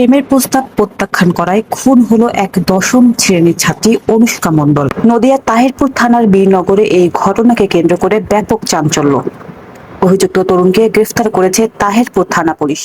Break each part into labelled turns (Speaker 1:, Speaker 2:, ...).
Speaker 1: প্রেমের প্রস্তাব প্রত্যাখ্যান করায় খুন হলো এক দশম শ্রেণীর ছাত্রী অনুষ্কা মণ্ডল। নদিয়ার তাহিরপুর থানার বীরনগরে এই ঘটনাকে কেন্দ্র করে ব্যাপক চাঞ্চল্য। অভিযুক্ত তরুণকে গ্রেফতার করেছে তাহিরপুর থানা পুলিশ।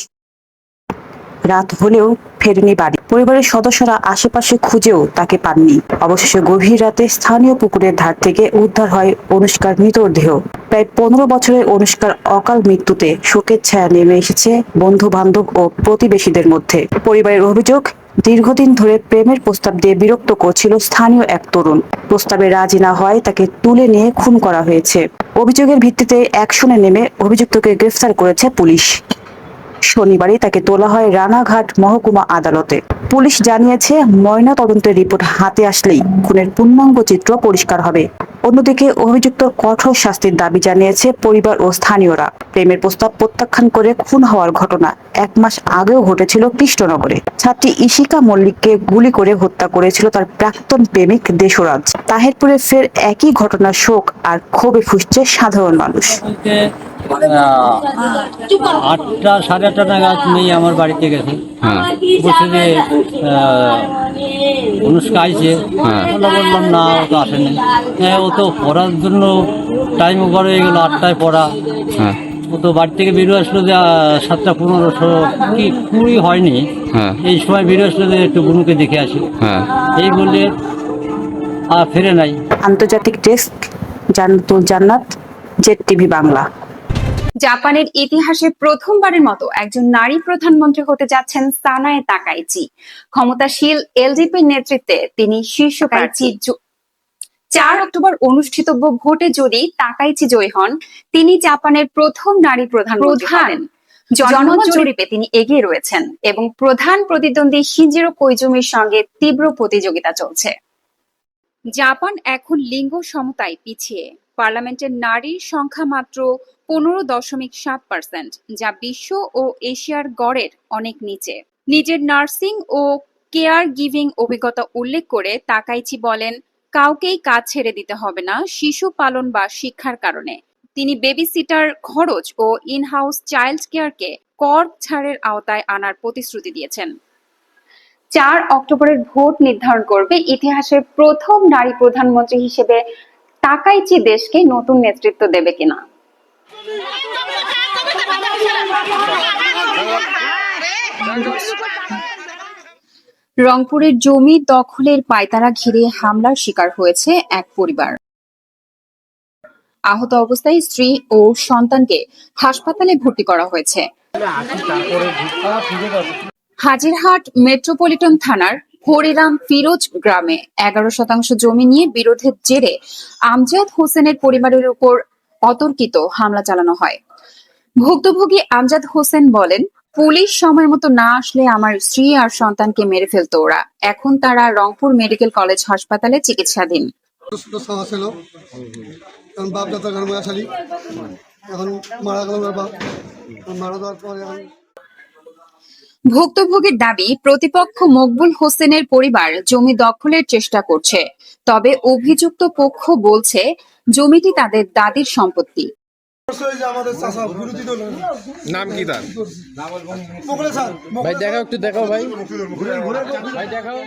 Speaker 1: রাত হলেও ফেরেনি বাড়ি। পরিবারের সদস্যরা আশেপাশে খুঁজেও তাকে পাননি। অবশেষে গভীর রাতে স্থানীয় পুকুরের ধার থেকে উদ্ধার হয় অনুষ্কার মৃতদেহ। প্রায় 15 বছরের অনুষ্কার অকাল মৃত্যুতে শোকের ছায়া নেমে এসেছে বন্ধু বান্ধব ও প্রতিবেশীদের মধ্যে। পরিবারের অভিযোগ, দীর্ঘদিন ধরে প্রেমের প্রস্তাব দিয়ে বিরক্ত করছিল স্থানীয় এক তরুণ। প্রস্তাবে রাজি না হয় তাকে তুলে নিয়ে খুন করা হয়েছে। অভিযোগের ভিত্তিতে অ্যাকশনে নেমে অভিযুক্তকে গ্রেফতার করেছে পুলিশ। শনিবারই তাকে তোলা হয় রানাঘাট মহকুমা আদালতে। পুলিশ জানিয়েছে, ময়না তদন্তের রিপোর্ট হাতে আসলেই খুনের পূর্ণাঙ্গ চিত্র পরিষ্কার হবে। অন্যদিকে অভিযুক্ত কঠোর শাস্তির দাবি জানিয়েছে পরিবার ও স্থানীয়রা। প্রেমের প্রস্তাব প্রত্যাখ্যান করে খুন হওয়ার ঘটনা 1 মাস আগেও ঘটেছিল কৃষ্ণনগরে। ছাত্রী ইশিকা মল্লিককে গুলি করে হত্যা করেছিল তার প্রাক্তন প্রেমিক দেশরাজ। তাহিরপুরে ফের একই ঘটনার শোক আর ক্ষোভে ফুঁসছে সাধারণ মানুষ।
Speaker 2: 8টা সাড়ে 8টা নাগাদ মেয়ে আমার বাড়িতে গেছে, বলছে যে অনুষ্কা আইছে। আমরা বললাম না, ও তো আসেনি। ও তো পড়ার জন্য টাইম ওভার হয়ে গেলো, 8টায় পড়া। ও তো বাড়ি থেকে বেরিয়ে আসলো যে 7টা 15 কি 20 হয়নি, এই সময় বেরিয়ে আসলো যে একটু বুনুকে দেখে আসি, এই বললে আর ফিরে নাই।
Speaker 1: আন্তর্জাতিক ডেস্ক, জান্নাতুল জান্নাত, ZTV বাংলা।
Speaker 3: জাপানের ইতিহাসে প্রথমবারের মতো একজন নারী প্রধানমন্ত্রী হতে যাচ্ছেন সানায়ে তাকাইচি। ক্ষমতাশীল এলডিপির নেতৃত্বে তিনি শীর্ষ প্রার্থী। 4 অক্টোবর অনুষ্ঠিতব্য ভোটে যদি তাকাইচি জয়ী হন, তিনি জাপানের প্রথম নারী প্রধানমন্ত্রী হবেন। জনমত জরিপে তিনি এগিয়ে রয়েছেন এবং প্রধান প্রতিদ্বন্দ্বী শিনজিরো কোইজুমির সঙ্গে তীব্র প্রতিযোগিতা চলছে। জাপান এখন লিঙ্গ সমতায় পিছিয়ে। পার্লামেন্টের নারীর সংখ্যা মাত্র 15.7%, যা বিশ্ব ও এশিয়ার গড়ের অনেক নিচে। নিজের নার্সিং ও কেয়ার গিভিং অভিজ্ঞতা উল্লেখ করে তাকাইচি বলেন, কাউকেই কাজ ছেড়ে দিতে হবে না শিশু পালন বা শিক্ষার কারণে। তিনি বেবি সিটার খরচ ও ইনহাউস চাইল্ড কেয়ারকে কর ছাড়ের আওতায় আনার প্রতিশ্রুতি দিয়েছেন। 4 অক্টোবরের ভোট নির্ধারণ করবে ইতিহাসের প্রথম নারী প্রধানমন্ত্রী হিসেবে তাকাইচি দেশকে নতুন নেতৃত্ব দেবে কিনা। রংপুরের জমি দখলের পায়তারা ঘিরে হামলার শিকার হয়েছে এক পরিবার। আহত অবস্থায় স্ত্রী ও সন্তানকে হাসপাতালে ভর্তি করা হয়েছে। হাজিরহাট মেট্রোপলিটন থানার হরিরাম ফিরোজ গ্রামে 11% জমি নিয়ে বিরোধের জেরে আমজাদ হোসেনের পরিবারের উপর অতর্কিত হামলা চালানো হয়। ভুক্তভোগী আমজাদ হোসেন বলেন, পুলিশ সময় মতো না আসলে আমার স্ত্রী আর সন্তানকে মেরে ফেলতো ওরা। এখন তারা রংপুর মেডিকেল কলেজ হাসপাতালে চিকিৎসাধীন। ভুক্তভোগীর দাবি, প্রতিপক্ষ মকবুল হোসেনের পরিবার জমি দখলের চেষ্টা করছে। তবে অভিযুক্ত পক্ষ বলছে জমিটি তাদের দাদির সম্পত্তি।
Speaker 4: নাম কি তার? ভাই দেখাও, একটু দেখাও ভাই, দেখাও।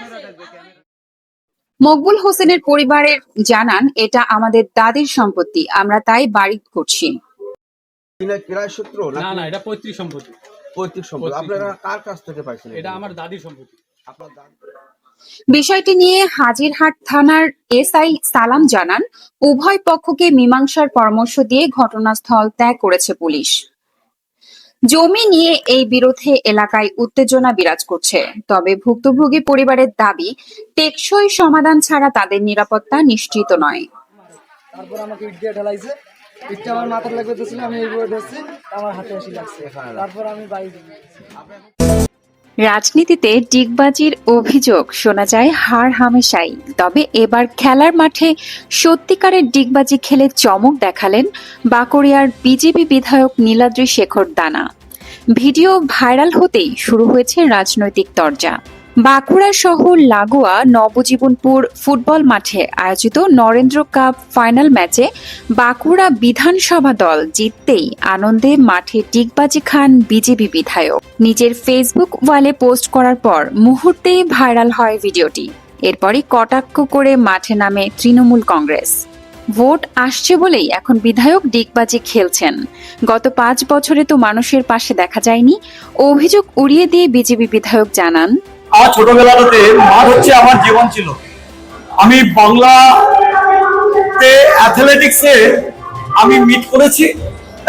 Speaker 3: মকবুল হোসেনের পরিবারের জানান, এটা আমাদের দাদির সম্পত্তি, আমরা তাই বাড়ি করছি।
Speaker 4: কিরায় সূত্র না, এটা পৈতৃক সম্পত্তি। পৈতৃক সম্পত্তি আপনারা কার কাছ থেকে পাইছেন? এটা আমার দাদির সম্পত্তি। আপনার দাদি।
Speaker 3: বিষয়টি নিয়ে হাজিরহাট থানার এসআই সালাম জানান, উভয় পক্ষকে মীমাংসার পরামর্শ দিয়ে ঘটনাস্থল ত্যাগ করেছে পুলিশ। জমি নিয়ে এই বিরোধে এলাকায় উত্তেজনা বিরাজ করছে। তবে ভুক্তভোগী পরিবারের দাবি, টেকসই সমাধান ছাড়া তাদের নিরাপত্তা নিশ্চিত নয়।
Speaker 5: তারপর আমাকে ইট দিয়ে ঢালাইছে, ইটটা আমার মাথার লাগবে ছিল, আমি এইভাবে ধরছি, আমার হাতে আসি লাগছে, তারপর আমি বাইরে।
Speaker 3: রাজনীতিতে ডিগবাজির অভিযোগ শোনা যায় হার হামেশাই। তবে এবার খেলার মাঠে সত্যিকারের ডিগবাজি খেলে চমক দেখালেন বাঁকুড়িয়ার বিজেপি বিধায়ক নীলাদ্রি শেখর দানা। ভিডিও ভাইরাল হতেই শুরু হয়েছে রাজনৈতিক তরজা। বাঁকুড়া শহর লাগোয়া নবজীবনপুর ফুটবল মাঠে আয়োজিত নরেন্দ্র কাপ ফাইনাল ম্যাচে বাঁকুড়া বিধানসভা দল জিততেই আনন্দে মাঠে ডিগবাজি খান বিজেপি বিধায়ক। নিজের ফেসবুক ওয়ালে পোস্ট করার পর মুহূর্তেই ভাইরাল হয় ভিডিওটি। এরপরই কটাক্ষ করে মাঠে নামে তৃণমূল কংগ্রেস। ভোট আসছে বলেই এখন বিধায়ক ডিগবাজি খেলছেন, গত 5 বছরে তো মানুষের পাশে দেখা যায়নি। অভিযোগ উড়িয়ে দিয়ে বিজেপি বিধায়ক জানান,
Speaker 6: আমার ছোটবেলাতে মাঠ হচ্ছে আমার জীবন ছিল। আমি বাংলাতে অ্যাথলেটিক্সে আমি মিট করেছি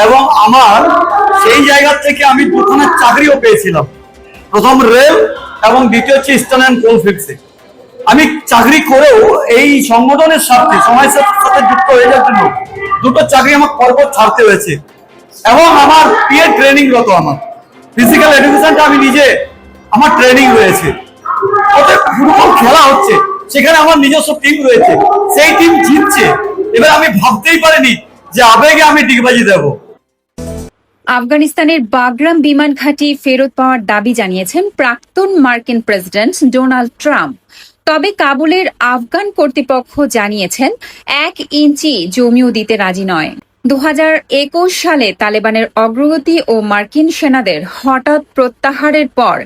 Speaker 6: এবং আমার সেই জায়গা থেকে আমি 2খানা চাকরিও পেয়েছিলাম, প্রথম রেল এবং দ্বিতীয় হচ্ছে ইস্টার্ন অ্যান্ড কোলফিল্ডসে। আমি চাকরি করেও এই সংগঠনের সাথে সমাজের সাথে যুক্ত হয়ে যাওয়ার জন্য 2টো চাকরি আমার পরপর ছাড়তে হয়েছে এবং আমার পিএ ট্রেনিংরত, আমার ফিজিক্যাল এডুকেশনটা আমি নিজে আমার ট্রেনিং রয়েছে। ওদের ফুটবল খেলা হচ্ছে, সেখানে আমার নিজস্ব টিম রয়েছে, সেই টিম জিতছে। এবার আমি ভাবতেই পারিনি যে আবেগে আমি ডিগবাজি দেব।
Speaker 3: আফগানিস্তানের বাগরাম বিমান ঘাঁটি ফেরত পাওয়ার দাবি জানিয়েছেন প্রাক্তন মার্কিন প্রেসিডেন্ট ডোনাল্ড ট্রাম্প। তবে কাবুলের আফগান কর্তৃপক্ষ জানিয়েছেন 1 ইঞ্চি জমিও দিতে রাজি নয়। 2021 সালে তালেবানের অগ্রগতি ও মার্কিন সেনাদের হঠাৎ প্রত্যাহারের পর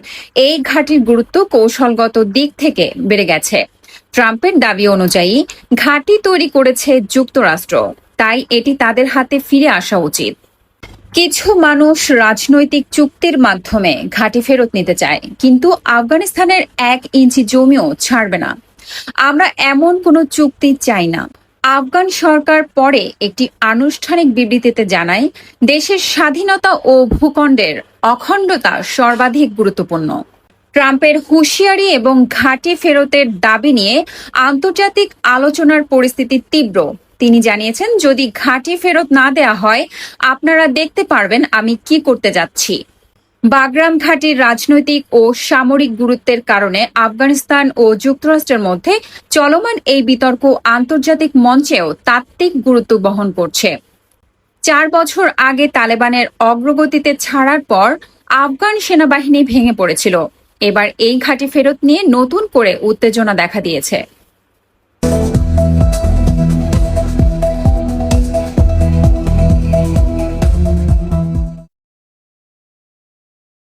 Speaker 3: এই ঘাঁটির গুরুত্ব কৌশলগত দিক থেকে বেড়ে গেছে। ট্রাম্পের দাবি অনুযায়ী ঘাঁটি তৈরি করেছে যুক্তরাষ্ট্র, তাই এটি তাদের হাতে ফিরে আসা উচিত। কিছু মানুষ রাজনৈতিক চুক্তির মাধ্যমে ঘাঁটি ফেরত নিতে চায়, কিন্তু আফগানিস্তানের 1 ইঞ্চি জমিও ছাড়বে না। আমরা এমন কোনো চুক্তি চাই না। আফগান সরকার পরে একটি আনুষ্ঠানিক বিবৃতিতে জানায়, দেশের স্বাধীনতা ও ভূখণ্ডের অখণ্ডতা সর্বাধিক গুরুত্বপূর্ণ। ট্রাম্পের হুঁশিয়ারি এবং ঘাঁটি ফেরতের দাবি নিয়ে আন্তর্জাতিক আলোচনার পরিস্থিতি তীব্র। তিনি জানিয়েছেন, যদি ঘাঁটি ফেরত না দেয়া হয়, আপনারা দেখতে পারবেন আমি কি করতে যাচ্ছি। বাগরাম ঘাঁটির রাজনৈতিক ও সামরিক গুরুত্বের কারণে আফগানিস্তান ও যুক্তরাষ্ট্রের মধ্যে চলমান এই বিতর্ক আন্তর্জাতিক মঞ্চেও তাত্ত্বিক গুরুত্ব বহন করছে। 4 বছর আগে তালেবানের অগ্রগতিতে ছাড়ার পর আফগান সেনাবাহিনী ভেঙে পড়েছিল। এবার এই ঘাঁটি ফেরত নিয়ে নতুন করে উত্তেজনা দেখা দিয়েছে।